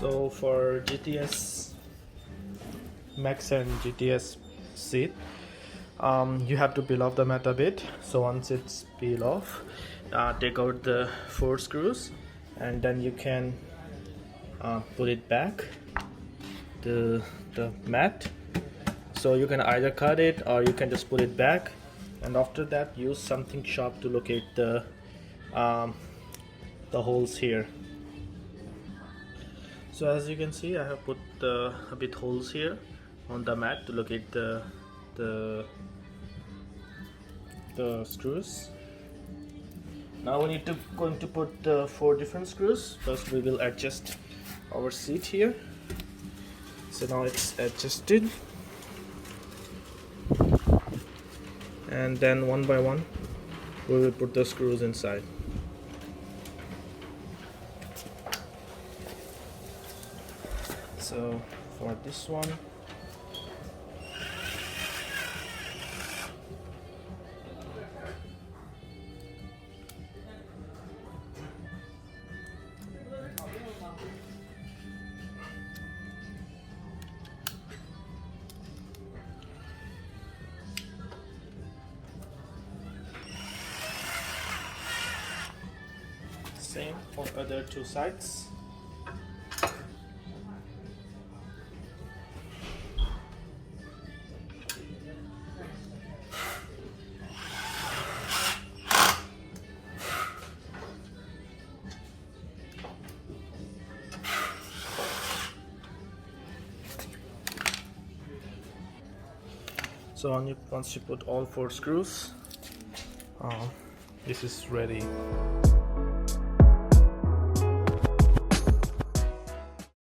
So for GTS MAX and GTS seat, you have to peel off the mat a bit. So once it's peel off, take out the 4 screws, and then you can put it back to the mat. So you can either cut it or you can just put it back, and after that use something sharp to locate the holes here. So as you can see, I have put a bit holes here on the mat to locate the screws. Now we need to going to put the 4 different screws. First we will adjust our seat here. So now it's adjusted, and then one by one we will put the screws inside. So for this one, same for other 2 sides. So once you put all 4 screws, this is ready.